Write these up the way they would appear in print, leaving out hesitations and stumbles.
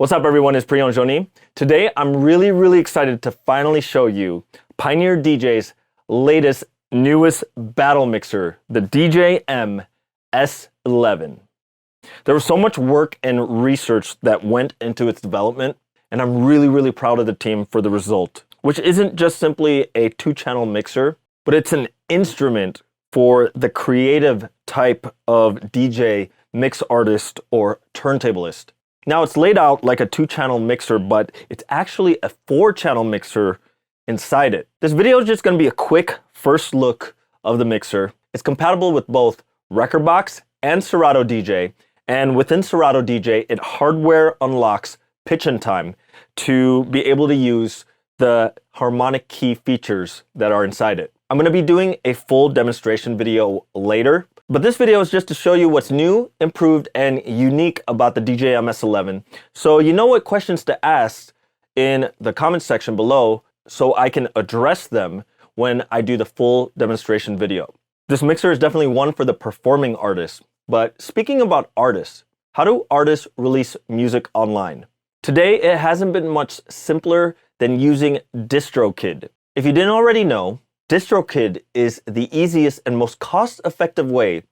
What's up everyone, it's Priyon Joni. Today I'm really excited to finally show you Pioneer DJ's latest, newest battle mixer, the DJM-S11. There was so much work and research that went into its development, and I'm really proud of the team for the result, which isn't just simply a 2-channel mixer, but it's an instrument for the creative type of DJ, mix artist, or turntablist. Now it's laid out like a 2-channel mixer, but it's actually a 4-channel mixer inside it. This video is just going to be a quick first look of the mixer. It's compatible with both Rekordbox and Serato DJ, and within Serato DJ, it hardware unlocks pitch and time to be able to use the harmonic key features that are inside it. I'm going to be doing a full demonstration video later, but this video is just to show you what's new, improved, and unique about the DJM-S11. So you know what questions to ask in the comment section below so I can address them when I do the full demonstration video. This mixer is definitely one for the performing artists. But speaking about artists, how do artists release music online? Today, it hasn't been much simpler than using DistroKid. If you didn't already know, DistroKid is the easiest and most cost-effective way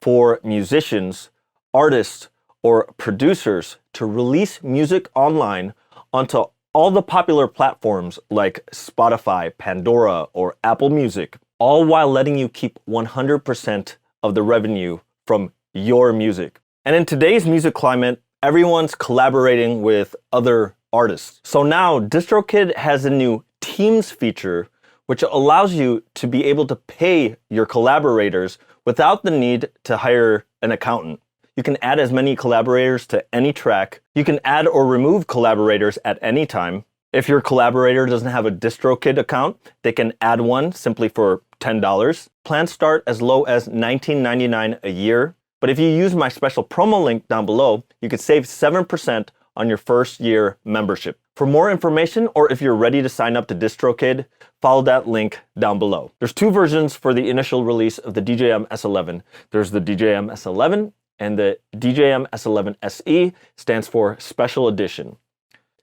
for musicians, artists, or producers to release music online onto all the popular platforms like Spotify, Pandora, or Apple Music, all while letting you keep 100% of the revenue from your music. And in today's music climate, everyone's collaborating with other artists. So now DistroKid has a new Teams feature which allows you to be able to pay your collaborators without the need to hire an accountant. You can add as many collaborators to any track. You can add or remove collaborators at any time. If your collaborator doesn't have a DistroKid account, they can add one simply for $10. Plans start as low as $19.99 a year. But if you use my special promo link down below, you can save 7% on your first year membership. For more information, or if you're ready to sign up to DistroKid, follow that link down below. There's 2 versions for the initial release of the DJM-S11. There's the DJM-S11 and the DJM-S11 SE, stands for Special Edition.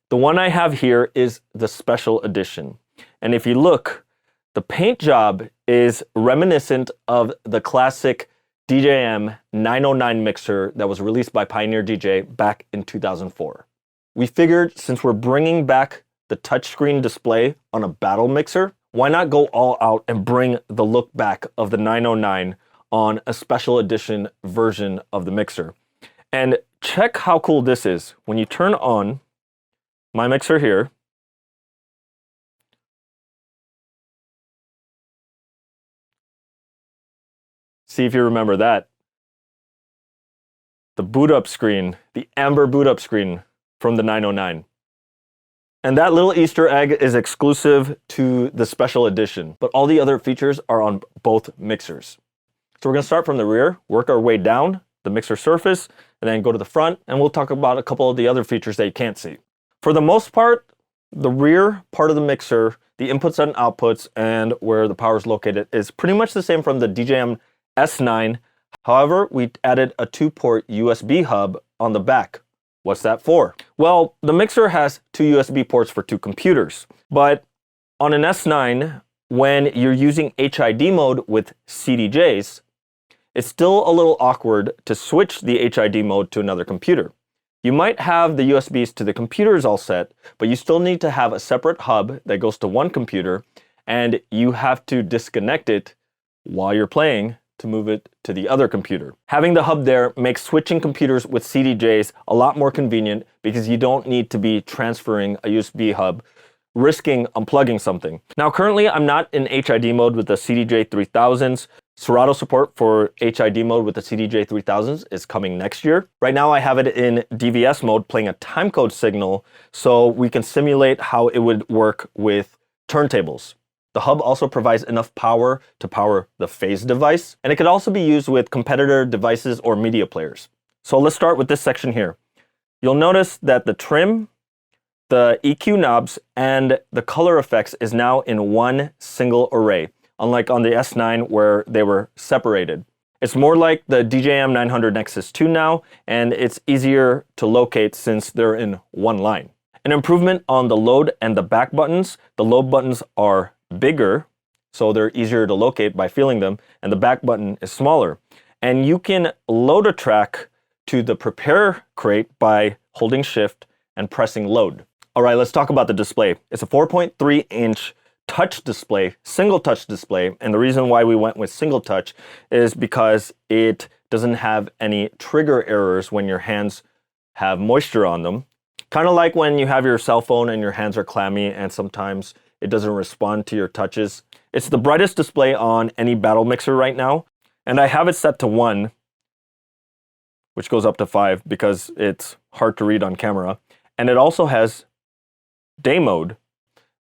The one I have here is the Special Edition. And if you look, the paint job is reminiscent of the classic DJM 909 mixer that was released by Pioneer DJ back in 2004. We figured since we're bringing back the touchscreen display on a battle mixer, why not go all out and bring the look back of the 909 on a special edition version of the mixer. And check how cool this is. When you turn on my mixer here, see if you remember that. The boot up screen, the amber boot up screen from the 909. And that little Easter egg is exclusive to the special edition, but all the other features are on both mixers. So we're gonna start from the rear, work our way down the mixer surface, and then go to the front, and we'll talk about a couple of the other features that you can't see. For the most part, the rear part of the mixer, the inputs and outputs, and where the power is located is pretty much the same from the DJM S9. However, we added a 2-port USB hub on the back. What's that for? Well, the mixer has 2 USB ports for 2 computers, but on an S9, when you're using HID mode with CDJs, it's still a little awkward to switch the HID mode to another computer. You might have the USBs to the computers all set, but you still need to have a separate hub that goes to one computer, and you have to disconnect it while you're playing to move it to the other computer. Having the hub there makes switching computers with CDJs a lot more convenient because you don't need to be transferring a USB hub, risking unplugging something. Now currently I'm not in HID mode with the CDJ3000s. Serato support for HID mode with the CDJ3000s is coming next year. Right now I have it in DVS mode playing a timecode signal so we can simulate how it would work with turntables. The hub also provides enough power to power the phase device, and it could also be used with competitor devices or media players. So let's start with this section here. You'll notice that the trim, the EQ knobs, and the color effects is now in one single array, unlike on the S9 where they were separated. It's more like the DJM-900 Nexus 2 now, and it's easier to locate since they're in one line. An improvement on the load and the back buttons. The load buttons are bigger, so they're easier to locate by feeling them, and the back button is smaller. And you can load a track to the prepare crate by holding shift and pressing load. All right, let's talk about the display. It's a 4.3-inch touch display, single touch display, and the reason why we went with single touch is because it doesn't have any trigger errors when your hands have moisture on them. Kind of like when you have your cell phone and your hands are clammy and sometimes it doesn't respond to your touches. It's the brightest display on any battle mixer right now, and I have it set to 1, which goes up to 5 because it's hard to read on camera. And it also has day mode.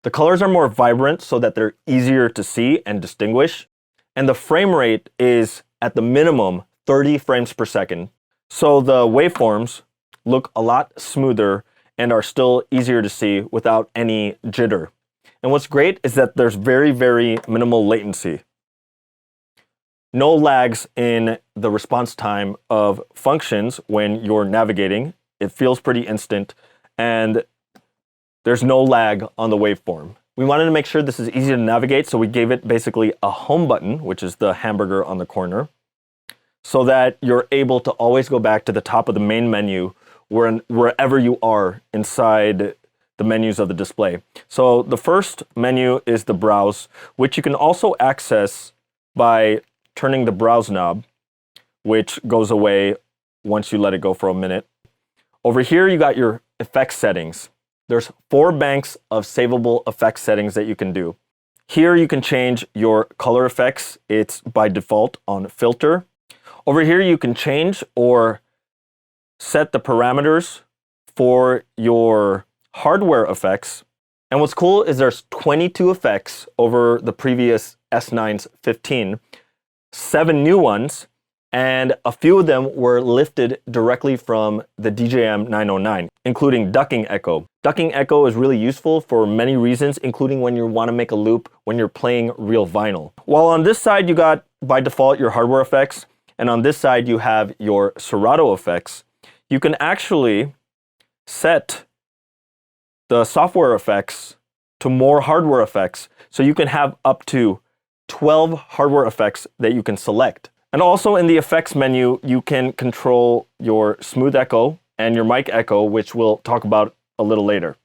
The colors are more vibrant so that they're easier to see and distinguish. And the frame rate is at the minimum 30 frames per second. So the waveforms look a lot smoother and are still easier to see without any jitter. And what's great is that there's very, very minimal latency. No lags in the response time of functions when you're navigating. It feels pretty instant, and there's no lag on the waveform. We wanted to make sure this is easy to navigate, so we gave it basically a home button, which is the hamburger on the corner, so that you're able to always go back to the top of the main menu wherever you are inside the menus of the display. So the first menu is the browse, which you can also access by turning the browse knob, which goes away once you let it go for a minute. Over here, you got your effects settings. There's 4 banks of savable effects settings that you can do. Here you can change your color effects. It's by default on filter. Over here you can change or set the parameters for your hardware effects. And what's cool is there's 22 effects over the previous S9's 15, 7 new ones, and a few of them were lifted directly from the DJM-909, including ducking echo. Ducking echo is really useful for many reasons, including when you want to make a loop when you're playing real vinyl. While on this side, you got, by default, your hardware effects, and on this side, you have your Serato effects. You can actually set the software effects to more hardware effects, so you can have up to 12 hardware effects that you can select. And also in the effects menu, you can control your smooth echo and your mic echo, which we'll talk about a little later.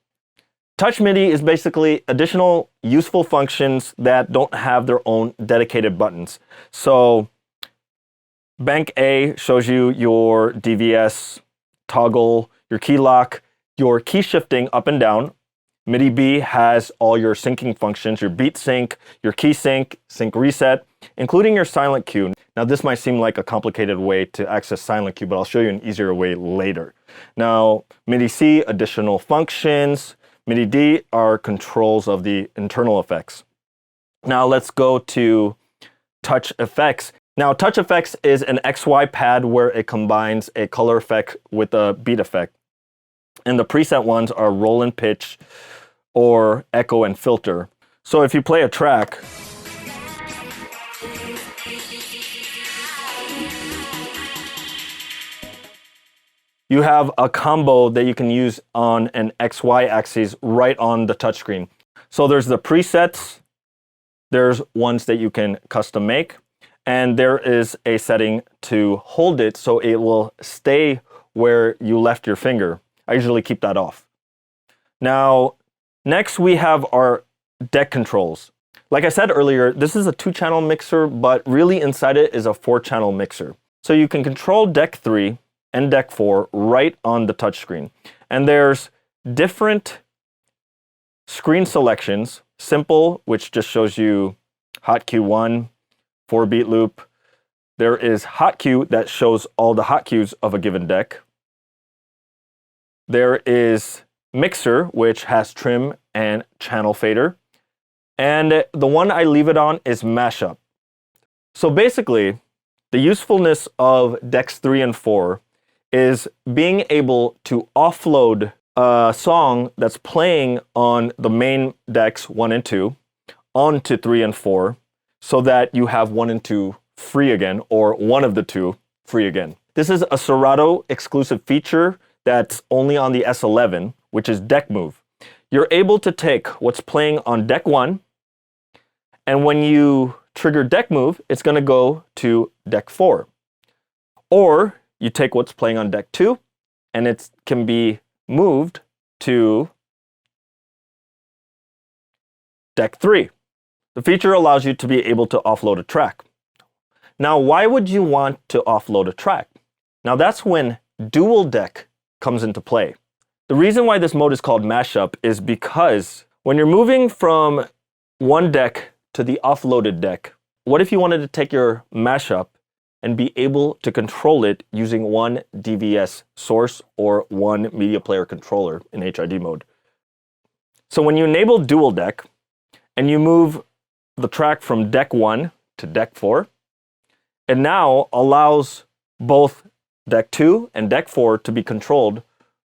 Touch MIDI is basically additional useful functions that don't have their own dedicated buttons. So Bank A shows you your DVS, toggle, your key lock, your key shifting up and down. MIDI B has all your syncing functions, your beat sync, your key sync, sync reset, including your silent cue. Now this might seem like a complicated way to access silent cue, but I'll show you an easier way later. Now MIDI C, additional functions. MIDI D are controls of the internal effects. Now let's go to Touch Effects. Now Touch Effects is an XY pad where it combines a color effect with a beat effect. And the preset ones are roll and pitch or echo and filter. So if you play a track, you have a combo that you can use on an XY axis right on the touchscreen. So there's the presets, there's ones that you can custom make, and there is a setting to hold it so it will stay where you left your finger. I usually keep that off. Now, next we have our deck controls. Like I said earlier, this is a 2-channel mixer, but really inside it is a 4-channel mixer. So you can control deck 3 and deck 4 right on the touchscreen. And there's different screen selections. Simple, which just shows you hot cue 1, 4-beat loop. There is hot cue that shows all the hot cues of a given deck. There is mixer, which has trim and channel fader. And the one I leave it on is mashup. So basically, the usefulness of decks 3 and 4 is being able to offload a song that's playing on the main decks 1 and 2 onto 3 and 4 so that you have 1 and 2 free again, or one of the two free again. This is a Serato exclusive feature that's only on the S11, which is deck move. You're able to take what's playing on deck 1, and when you trigger deck move, it's going to go to deck 4. Or you take what's playing on deck 2, and it can be moved to deck 3. The feature allows you to be able to offload a track. Now, why would you want to offload a track? Now, that's when dual deck comes into play. The reason why this mode is called mashup is because when you're moving from one deck to the offloaded deck, what if you wanted to take your mashup and be able to control it using one DVS source or one media player controller in HID mode? So when you enable dual deck and you move the track from deck 1 to deck 4, it now allows both deck 2 and deck 4 to be controlled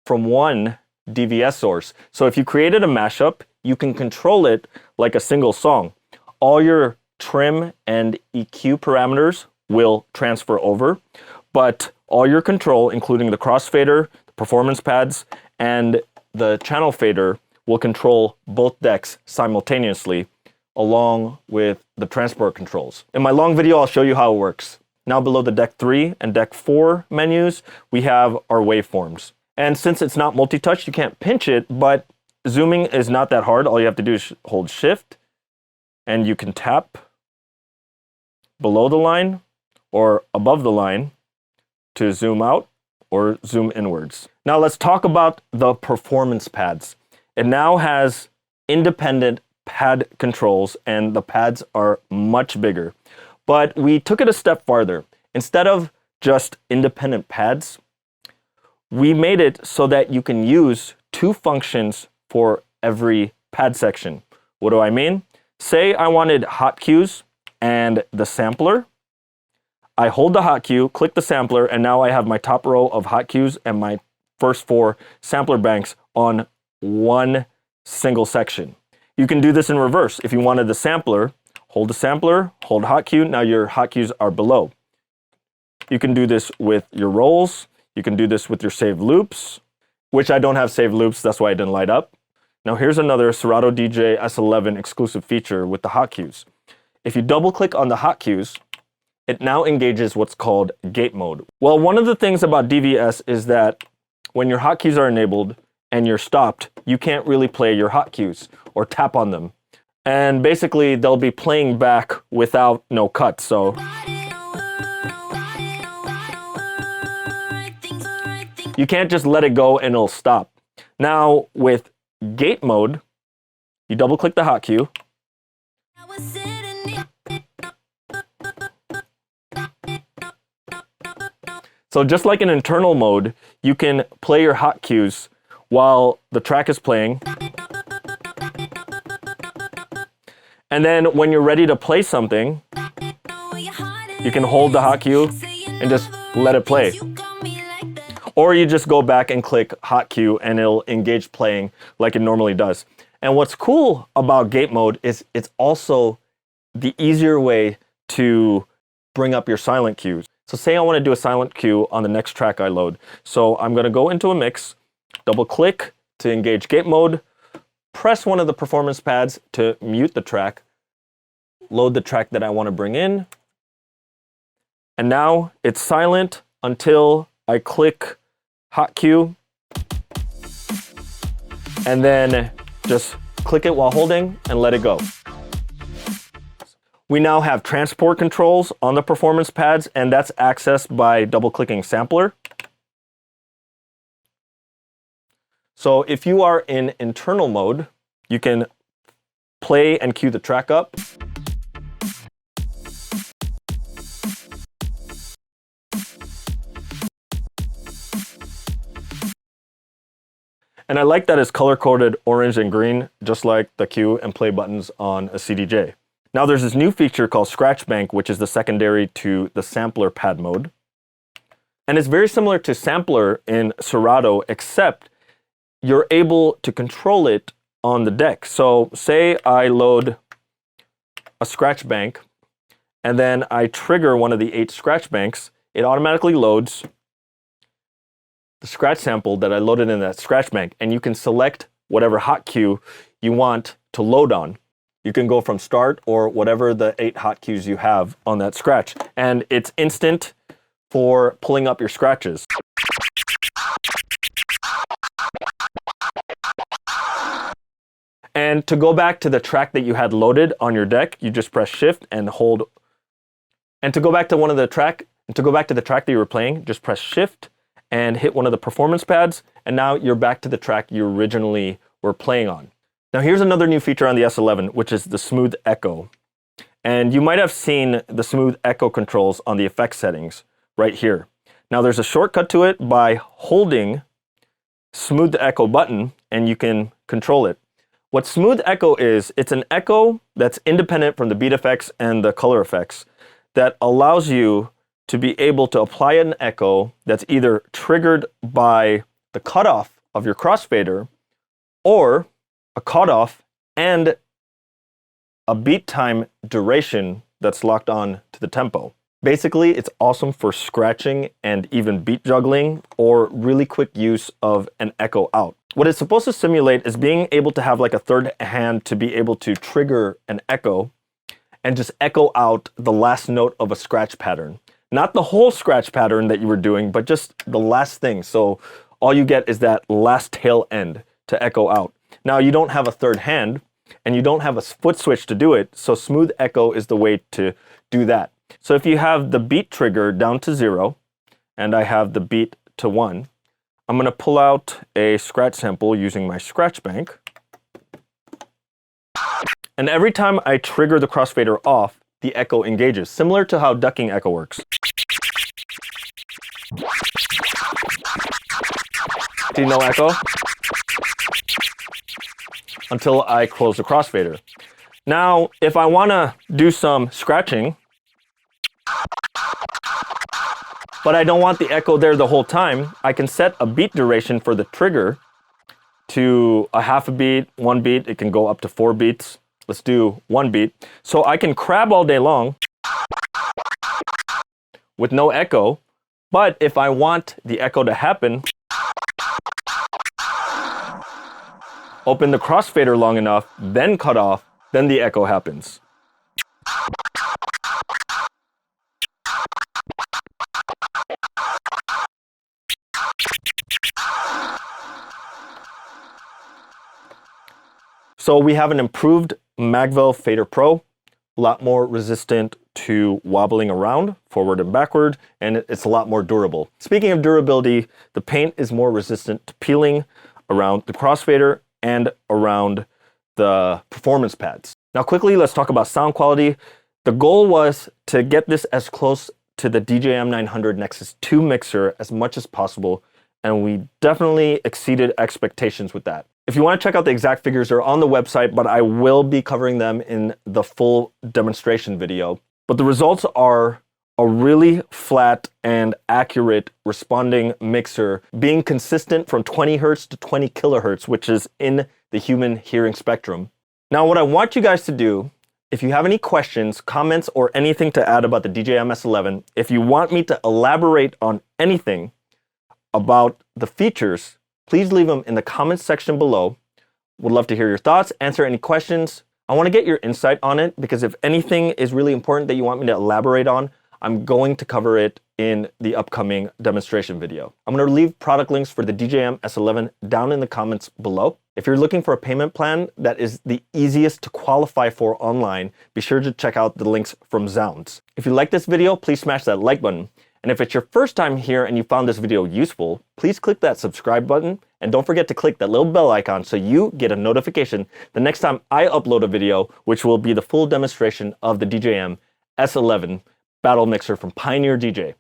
from one DVS source. So if you created a mashup, you can control it like a single song. All your trim and EQ parameters will transfer over, but all your control, including the crossfader, the performance pads, and the channel fader, will control both decks simultaneously, along with the transport controls. In my long video, I'll show you how it works. Now below the deck 3 and deck 4 menus, we have our waveforms. And since it's not multi-touch, you can't pinch it, but zooming is not that hard. All you have to do is hold shift, and you can tap below the line or above the line to zoom out or zoom inwards. Now let's talk about the performance pads. It now has independent pad controls, and the pads are much bigger. But we took it a step farther. Instead of just independent pads, we made it so that you can use 2 functions for every pad section. What do I mean? Say I wanted hot cues and the sampler. I hold the hot cue, click the sampler, and now I have my top row of hot cues and my first 4 sampler banks on one single section. You can do this in reverse. If you wanted the sampler, hold the sampler, hold hot cue, now your hot cues are below. You can do this with your rolls. You can do this with your saved loops, which I don't have saved loops, that's why it didn't light up. Now here's another Serato DJ-S11 exclusive feature with the hot cues. If you double click on the hot cues, it now engages what's called gate mode. Well, one of the things about DVS is that when your hot cues are enabled and you're stopped, you can't really play your hot cues or tap on them. And basically they'll be playing back without no cut. So you can't just let it go and it'll stop. Now with gate mode, you double click the hot cue. So just like in internal mode, you can play your hot cues while the track is playing. And then when you're ready to play something, you can hold the hot cue and just let it play. Or you just go back and click hot cue and it'll engage playing like it normally does. And what's cool about gate mode is it's also the easier way to bring up your silent cues. So say I want to do a silent cue on the next track I load. So I'm going to go into a mix, double click to engage gate mode, press one of the performance pads to mute the track, load the track that I want to bring in, and now it's silent until I click hot cue, and then just click it while holding and let it go. We now have transport controls on the performance pads, and that's accessed by double-clicking sampler. So if you are in internal mode, you can play and cue the track up. And I like that it's color-coded orange and green, just like the cue and play buttons on a CDJ. Now there's this new feature called Scratch Bank, which is the secondary to the sampler pad mode. And it's very similar to sampler in Serato, except you're able to control it on the deck. So say I load a Scratch Bank, and then I trigger one of the 8 scratch banks, it automatically loads the scratch sample that I loaded in that scratch bank, and you can select whatever hot cue you want to load on. You can go from start or whatever the 8 hot cues you have on that scratch, and it's instant for pulling up your scratches. And to go back to the track that you had loaded on your deck, you just press Shift and hold. And to go back to the track that you were playing, just press Shift and hit one of the performance pads, and now you're back to the track you originally were playing on. Now here's another new feature on the S11, which is the smooth echo. And you might have seen the smooth echo controls on the effects settings right here. Now there's a shortcut to it by holding smooth echo button, and you can control it. What smooth echo is, it's an echo that's independent from the beat effects and the color effects that allows you to be able to apply an echo that's either triggered by the cutoff of your crossfader or a cutoff and a beat time duration that's locked on to the tempo. Basically, it's awesome for scratching and even beat juggling or really quick use of an echo out. What it's supposed to simulate is being able to have like a third hand to be able to trigger an echo and just echo out the last note of a scratch pattern. Not the whole scratch pattern that you were doing, but just the last thing. So all you get is that last tail end to echo out. Now you don't have a third hand and you don't have a foot switch to do it, so smooth echo is the way to do that. So if you have the beat trigger down to 0 and I have the beat to 1, I'm going to pull out a scratch sample using my scratch bank. And every time I trigger the crossfader off, the echo engages, similar to how ducking echo works. See no echo? Until I close the crossfader. Now, if I want to do some scratching, but I don't want the echo there the whole time, I can set a beat duration for the trigger to a half a beat, 1 beat. It can go up to 4 beats. Let's do 1 beat. So I can crab all day long with no echo, but if I want the echo to happen, open the crossfader long enough, then cut off, then the echo happens. So we have an improved Magvel Fader Pro, a lot more resistant to wobbling around, forward and backward, and it's a lot more durable. Speaking of durability, the paint is more resistant to peeling around the crossfader and around the performance pads. Now quickly, let's talk about sound quality. The goal was to get this as close to the DJM-900 Nexus 2 mixer as much as possible, and we definitely exceeded expectations with that. If you want to check out the exact figures, they're on the website, but I will be covering them in the full demonstration video. But the results are a really flat and accurate responding mixer, being consistent from 20 Hertz to 20 kilohertz, which is in the human hearing spectrum. Now, what I want you guys to do, if you have any questions, comments, or anything to add about the DJM-S11, if you want me to elaborate on anything about the features, please leave them in the comments section below. Would love to hear your thoughts, answer any questions. I want to get your insight on it because if anything is really important that you want me to elaborate on, I'm going to cover it in the upcoming demonstration video. I'm going to leave product links for the DJM-S11 down in the comments below. If you're looking for a payment plan that is the easiest to qualify for online, be sure to check out the links from zZounds. If you like this video, please smash that like button. And if it's your first time here and you found this video useful, please click that subscribe button and don't forget to click that little bell icon so you get a notification the next time I upload a video, which will be the full demonstration of the DJM-S11 Battle Mixer from Pioneer DJ.